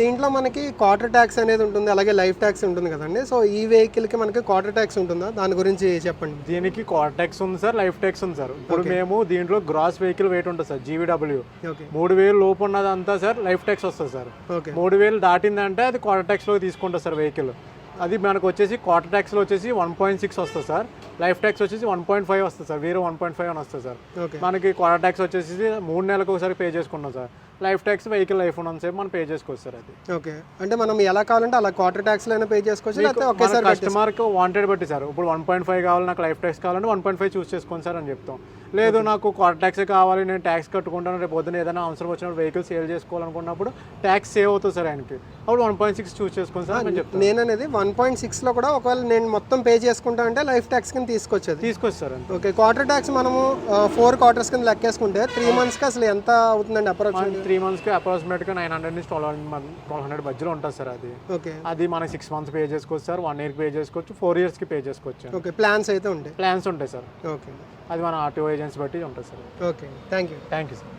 దీంట్లో మనకి quarter tax అనేది ఉంటుంది, అలాగే లైఫ్ ట్యాక్స్ ఉంటుంది కదండి. సో ఈ వెహికల్కి మనకి క్వార్టర్ ట్యాక్స్ ఉంటుందా, దాని గురించి చెప్పండి. దీనికి క్వార్టర్ ట్యాక్స్ ఉంది సార్, లైఫ్ ట్యాక్స్ ఉంది సార్. ఇప్పుడు మేము దీంట్లో గ్రాస్ వెహికల్ వెయిట్ ఉంటుంది సార్, జీవీడబ్ల్యూ. ఓకే 3000 లోపు ఉన్నదంతా సార్ లైఫ్ ట్యాక్స్ వస్తుంది సార్. ఓకే 3000 దాటిందంటే అది క్వార్టర్ ట్యాక్స్లో తీసుకుంటుంది సార్ వెహికల్. అది మనకు వచ్చేసి క్వార్టర్ ట్యాక్స్లో వచ్చేసి 1.6 వస్తుంది సార్, లైఫ్ ట్యాక్స్ వచ్చేసి 1.5 వస్తుంది సార్, వేరే 1.5 అని వస్తుంది సార్. ఓకే మనకి క్వార్టర్ ట్యాక్స్ వచ్చేసి 3 నెలలకు ఒకసారి పే చేసుకుంటాం sir. Life tax vehicle life ఉన్నంతసేపు మనం పే చేసుకోవచ్చు సార్. అది ఓకే అంటే మనం ఎలా కావాలంటే అలా క్వార్టర్ ట్యాక్స్ అయినా పే చేసుకోవచ్చు, లేకపోతే ఒకేసారి కస్టమర్కి వాంటెడ్ బట్టి సార్. ఇప్పుడు 1.5 కావాలి నాకు లైఫ్ ట్యాక్స్ కావాలంటే 1.5 చూస్ చేసుకోండి సార్ అని చెప్తాం. లేదు నాకు క్వార్టర్ ట్యాక్సే కావాలి, నేను ట్యాక్స్ కట్టుకుంటాను, రేపు పొద్దున ఏదైనా అవసరం వచ్చినప్పుడు వెహికల్ సేల్ చేసుకోవాలనుకున్నప్పుడు ట్యాక్స్ సేవ్ అవుతుంది సార్ ఆయనకి, అప్పుడు 1.6 చూస్ చేసుకోండి సార్ అని చెప్తాను. నేను అనేది 1.6లో కూడా ఒకవేళ నేను మొత్తం పే చేసుకుంటా అంటే లైఫ్ ట్యాక్స్ కింద తీసుకొచ్చేది. తీసుకొచ్చి సార్ అంతే. ఓకే క్వార్టర్ ట్యాక్స్ మనము 4 క్వార్టర్స్ కింద లెక్కేసుకుంటే 3 మంత్స్కి అసలు ఎంత అవుతుందండి అప్రాక్సిమేట్? 3 మంత్స్కి అప్రాక్సిమేట్గా 900 నుంచి 1200 మధ్యలో ఉంటుంది సార్. అది ఓకే అది మనకి 6 మంత్స్ పే చేసుకోవచ్చు సార్, 1 ఇయర్కి పే చేసుకోవచ్చు, 4 ఇయర్స్కి పే చేసుకోవచ్చు. ఓకే ప్లాన్స్ అయితే ఉంటాయి. ప్లాన్స్ ఉంటాయి సార్. ఓకే అది మన ఆర్టీఓ ఏజెన్సీ బట్టి ఉంటుంది sir. Okay thank you. Thank you sir.